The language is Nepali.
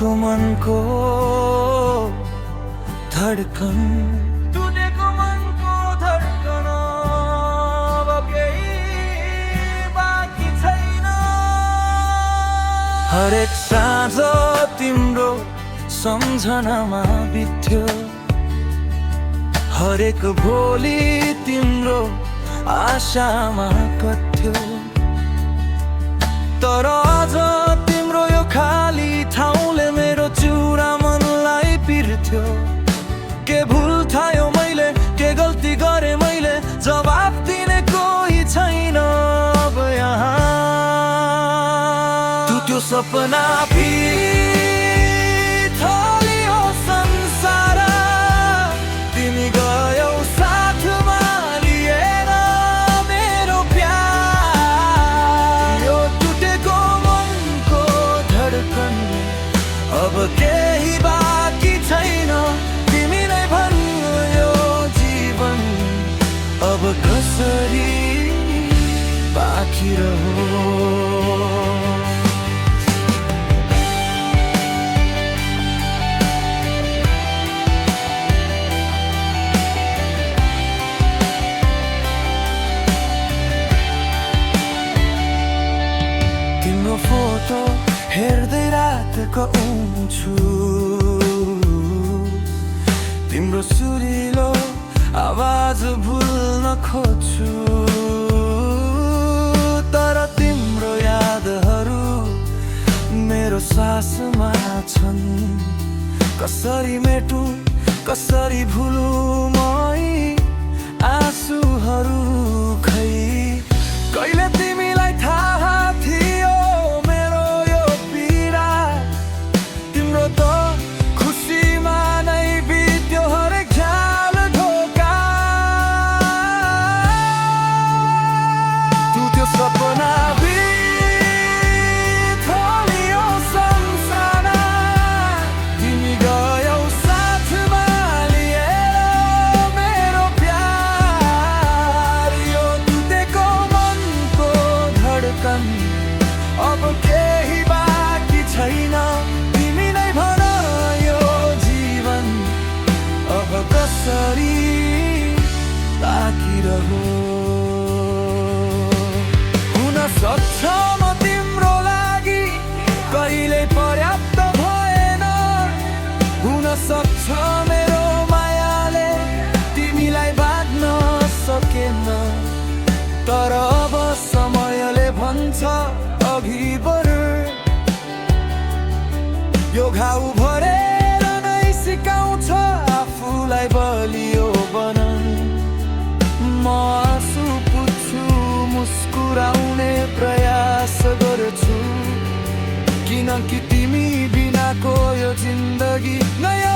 टुटेको मनको धडकन, टुटेको मनको धडकन अब केही बाँकी छैन। हरेक साँझ तिम्रो सम्झनामा बित्थ्यो, हरेक भोलि तिम्रो आशामा कथ्यो। तर अझ तिम्रो यो खाली ठाउँले मेरो चुरा मनलाई पिर्थ्यो। के भुल थायो मैले, के गल्ती गरे मैले, जवाफ दिने कोही छैन अब यहाँ। त्यो सपना फिथलियो संसार, तिमी गयौ साथमा लिएर मेरो प्यार। यो टुटेको मनको धडकन अब केही बाँकी छैन। तिमी नै भन्नु यो जीवन अब कसरी बाँकी रह्यो। तिम्रो फोटो हेर्दै रातको आउँछु, तिम्रो सुरिलो आवाज भुल्न खोज्छु। तर तिम्रो यादहरू मेरो सासमा छन्। कसरी मेटु कसरी भुलु म यी आँसुहरू, खै कहिले तिमीलाई थाहा थियो मेरो यो पीडा। तिम्रो त खुसीमा नै बित्यो हरेक झ्याल ढोका। त्यो सपना बिथलियो संसार, तिमी गयौ साथमा लिएर मेरो प्यार। यो टुटेको मनको धडकन अब केही बाँकी छैन। तिमी नै भन यो जीवन अब कसरी बाँकी रह्यो। हुन सक्छ म तिम्रो लागि कहिले पर्याप्त भएन, हुन सक्छ मेरो मायाले तिमीलाई बाँध्न सकेन। तर अब समयले भन्छ अघि बढ, यो घाउ भरेर नै सिकाउँछ आफूलाई बलियो बनन। म आँसु पुछु, मुस्कुराउने प्रयास गर्छु, किनकि तिमी बिनाको यो जिन्दगी नयाँ